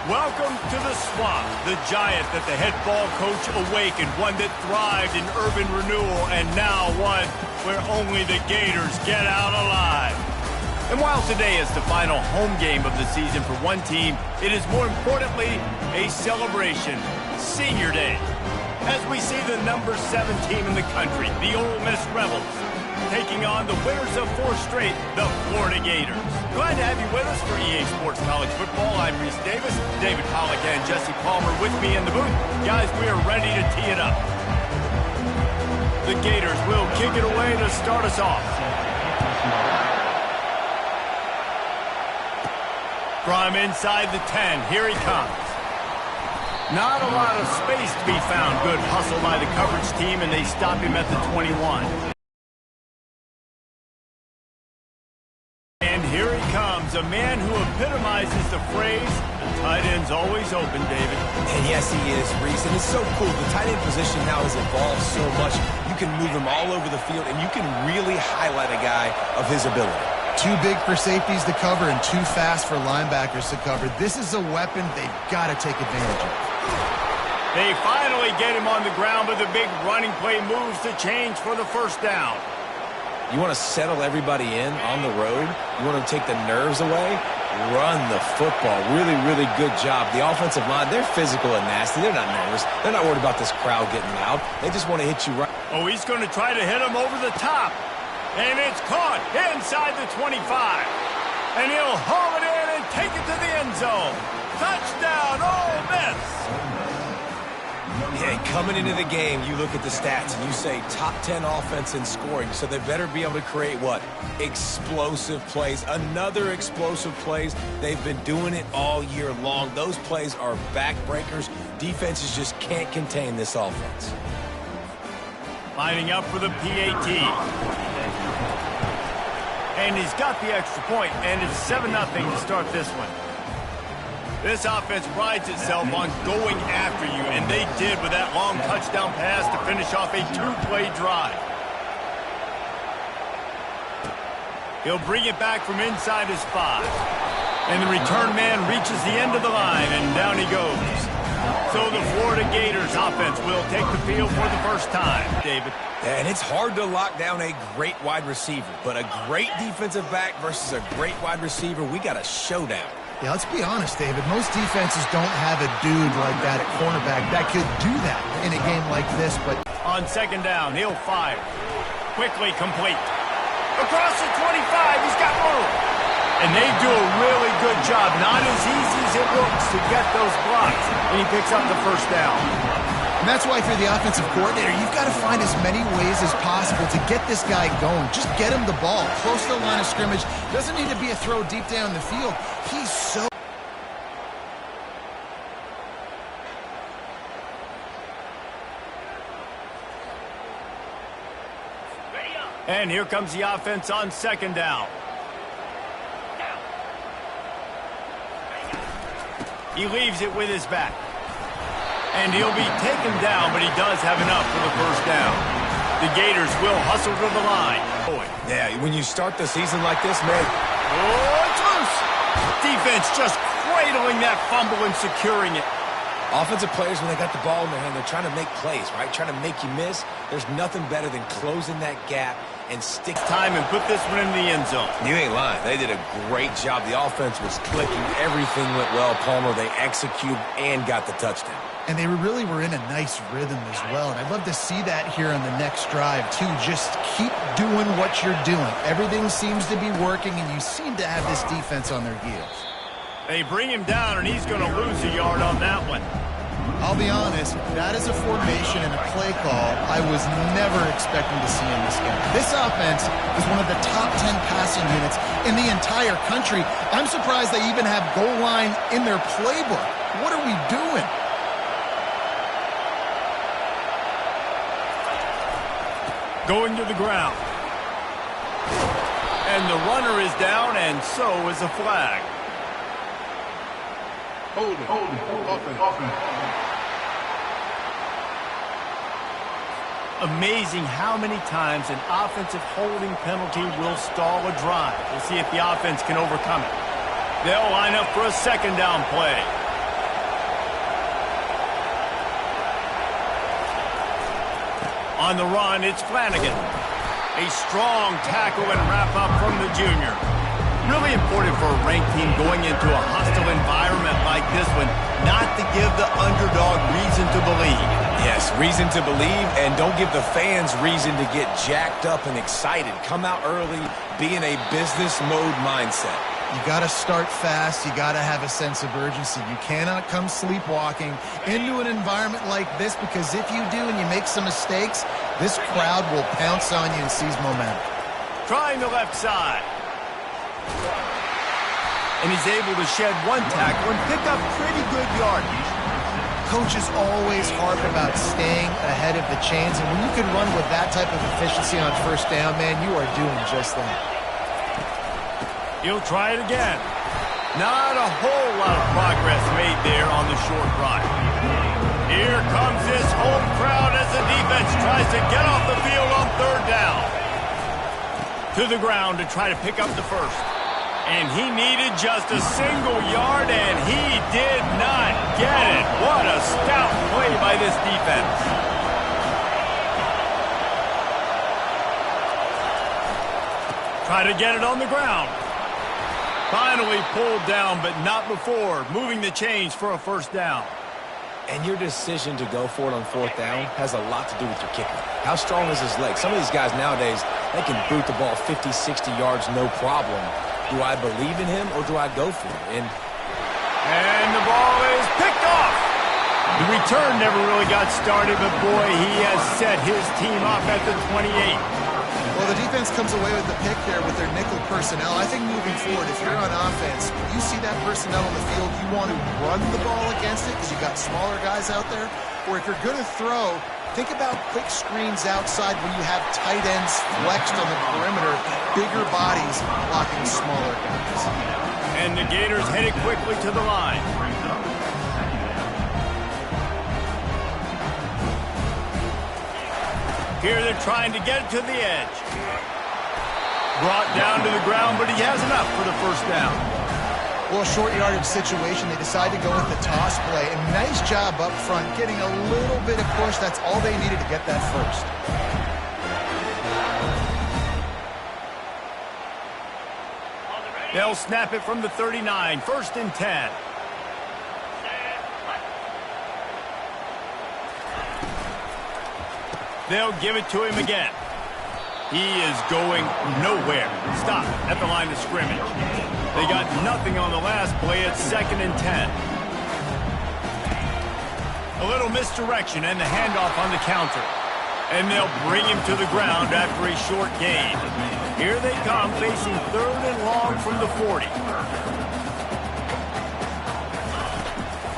Welcome to the Swamp, the giant that the head ball coach awakened, one that thrived in urban renewal, and now one where only the Gators get out alive. And while today is the final home game of the season for one team, it is more importantly a celebration, Senior Day, as we see the number 7 team in the country, the Ole Miss Rebels, taking on the winners of 4 straight, the Florida Gators. Glad to have you with us for EA Sports College Football. I'm Reese Davis, David Pollack and Jesse Palmer with me in the booth. Guys, we are ready to tee it up. The Gators will kick it away to start us off. From inside the 10, here he comes. Not a lot of space to be found. Good hustle by the coverage team, and they stop him at the 21. And here he comes, a man who epitomizes the phrase, the tight end's always open, David. And yes, he is, Reese. And it's so cool. The tight end position now has evolved so much. You can move him all over the field, and you can really highlight a guy of his ability. Too big for safeties to cover and too fast for linebackers to cover. This is a weapon they've got to take advantage of. They finally get him on the ground, but the big running play moves the change for the first down. You want to settle everybody in on the road? You want to take the nerves away? Run the football. Really, really good job. The offensive line, they're physical and nasty. They're not nervous. They're not worried about this crowd getting loud. They just want to hit you right. Oh, he's going to try to hit him over the top. And it's caught inside the 25. And he'll haul it in and take it to the end zone. Touchdown, Ole Miss! Yeah, coming into the game, you look at the stats and you say top 10 offense in scoring, so they better be able to create what? Explosive plays. Another explosive plays. They've been doing it all year long. Those plays are backbreakers. Defenses just can't contain this offense. Lining up for the PAT. And he's got the extra point, and it's 7-0 to start this one. This offense prides itself on going after you, and they did with that long touchdown pass to finish off a 2-play drive. He'll bring it back from inside his 5. And the return man reaches the end of the line, and down he goes. So the Florida Gators offense will take the field for the first time, David. And it's hard to lock down a great wide receiver, but a great defensive back versus a great wide receiver, we got a showdown. Yeah, let's be honest, David. Most defenses don't have a dude like that at cornerback that could do that in a game like this. But on second down, he'll fire. Quickly complete. Across the 25, he's got room. And they do a really good job. Not as easy as it looks to get those blocks. And he picks up the first down. And that's why if you're the offensive coordinator, you've got to find as many ways as possible to get this guy going. Just get him the ball close to the line of scrimmage. Doesn't need to be a throw deep down the field. He's so... And here comes the offense on second down. He leaves it with his back. And he'll be taken down, but he does have enough for the first down. The Gators will hustle to the line. Yeah, when you start the season like this, man. Oh, it's loose. Defense just cradling that fumble and securing it. Offensive players, when they got the ball in their hand, they're trying to make plays, right? Trying to make you miss. There's nothing better than closing that gap and stick time and put this one in the end zone. You ain't lying. They did a great job. The offense was clicking. Everything went well. Palmer, they executed and got the touchdown. And they really were in a nice rhythm as well. And I'd love to see that here on the next drive, too. Just keep doing what you're doing. Everything seems to be working, and you seem to have this defense on their heels. They bring him down, and he's going to lose a yard on that one. I'll be honest, that is a formation and a play call I was never expecting to see in this game. This offense is one of the top 10 passing units in the entire country. I'm surprised they even have goal line in their playbook. What are we doing? Going to the ground. And the runner is down, and so is a flag. Hold it. Offense. Amazing how many times an offensive holding penalty will stall a drive. We'll see if the offense can overcome it. They'll line up for a second down play. On the run, it's Flanagan. A strong tackle and wrap-up from the junior. Really important for a ranked team going into a hostile environment like this one, not to give the underdog reason to believe. Yes, reason to believe, and don't give the fans reason to get jacked up and excited. Come out early, be in a business mode mindset. You got to start fast. You got to have a sense of urgency. You cannot come sleepwalking into an environment like this, because if you do and you make some mistakes, this crowd will pounce on you and seize momentum. Trying the left side. And he's able to shed one tackle and pick up pretty good yardage. Coaches always harp about staying ahead of the chains, and when you can run with that type of efficiency on first down, man, you are doing just that. He'll try it again. Not a whole lot of progress made there on the short run. Here comes this home crowd as the defense tries to get off the field on third down. To the ground to try to pick up the first. And he needed just a single yard, and he did not get it. What a stout play by this defense. Try to get it on the ground. Finally pulled down, but not before moving the chains for a first down. And your decision to go for it on fourth down has a lot to do with your kicker. How strong is his leg? Some of these guys nowadays, they can boot the ball 50, 60 yards, no problem. Do I believe in him, or do I go for it? And the ball is picked off. The return never really got started, but boy, he has set his team up at the 28. Well, the defense comes away with the pick there with their nickel personnel. I think moving forward, if you're on offense, when you see that personnel on the field, you want to run the ball against it because you've got smaller guys out there. Or if you're going to throw, think about quick screens outside when you have tight ends flexed on the perimeter, bigger bodies blocking smaller guys. And the Gators headed quickly to the line. Here they're trying to get it to the edge. Brought down to the ground, but he has enough for the first down. Well, short yardage situation, they decide to go with the toss play. And nice job up front, getting a little bit of push. That's all they needed to get that first. They'll snap it from the 39, 1st and 10. They'll give it to him again. He is going nowhere. Stop at the line of scrimmage. They got nothing on the last play. It's 2nd and 10. A little misdirection and the handoff on the counter. And they'll bring him to the ground after a short gain. Here they come, facing 3rd and long from the 40.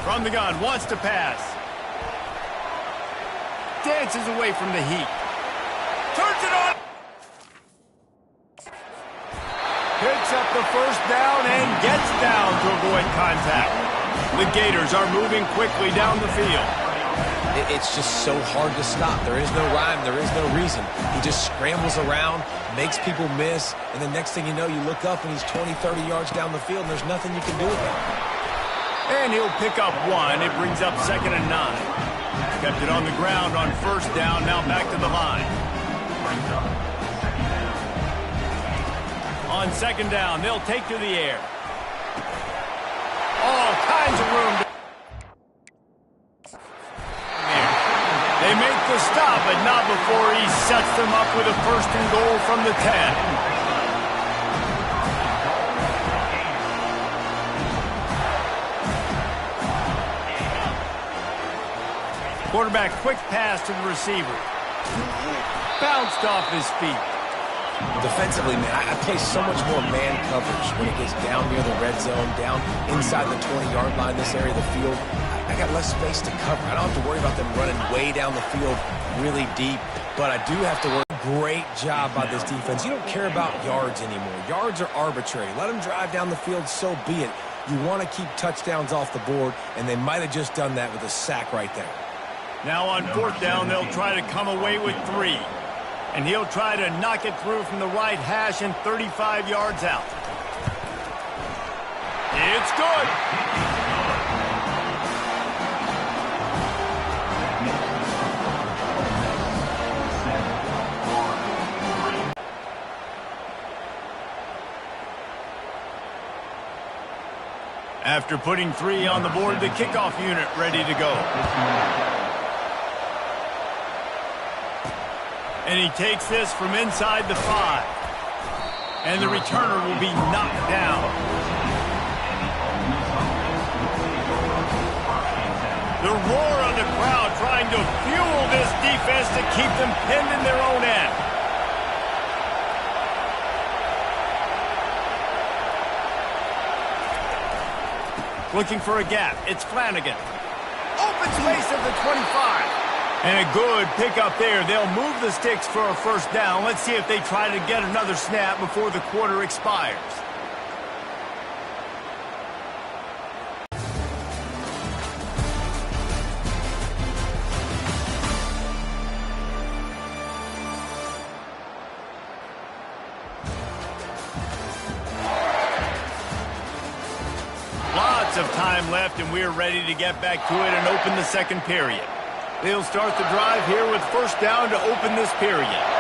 From the gun, wants to pass. Dances away from the heat. Turns it on. Picks up the first down and gets down to avoid contact. The Gators are moving quickly down the field. It's just so hard to stop. There is no rhyme. There is no reason. He just scrambles around, makes people miss, and the next thing you know, you look up and he's 20, 30 yards down the field, and there's nothing you can do about it. And he'll pick up one. It brings up 2nd and 9. Kept it on the ground on first down. Now back to the line. On 2nd down, they'll take to the air. All kinds of room. They make the stop, but not before he sets them up with a 1st and goal from the 10. Quarterback, quick pass to the receiver. Bounced off his feet. Defensively, man, I play so much more man coverage when it gets down near the red zone, down inside the 20-yard line, this area of the field. I got less space to cover. I don't have to worry about them running way down the field really deep, but I do have to worry. Great job by this defense. You don't care about yards anymore. Yards are arbitrary. Let them drive down the field, so be it. You want to keep touchdowns off the board, and they might have just done that with a sack right there. Now on 4th down, they'll try to come away with 3. And he'll try to knock it through from the right hash and 35 yards out. It's good. After putting 3 on the board, the kickoff unit ready to go. And he takes this from inside the 5. And the returner will be knocked down. The roar of the crowd trying to fuel this defense to keep them pinned in their own end. Looking for a gap. It's Flanagan. Open space at the 25. And a good pickup there. They'll move the sticks for a first down. Let's see if they try to get another snap before the quarter expires. Lots of time left, and we're ready to get back to it and open the second period. They'll start the drive here with first down to open this period.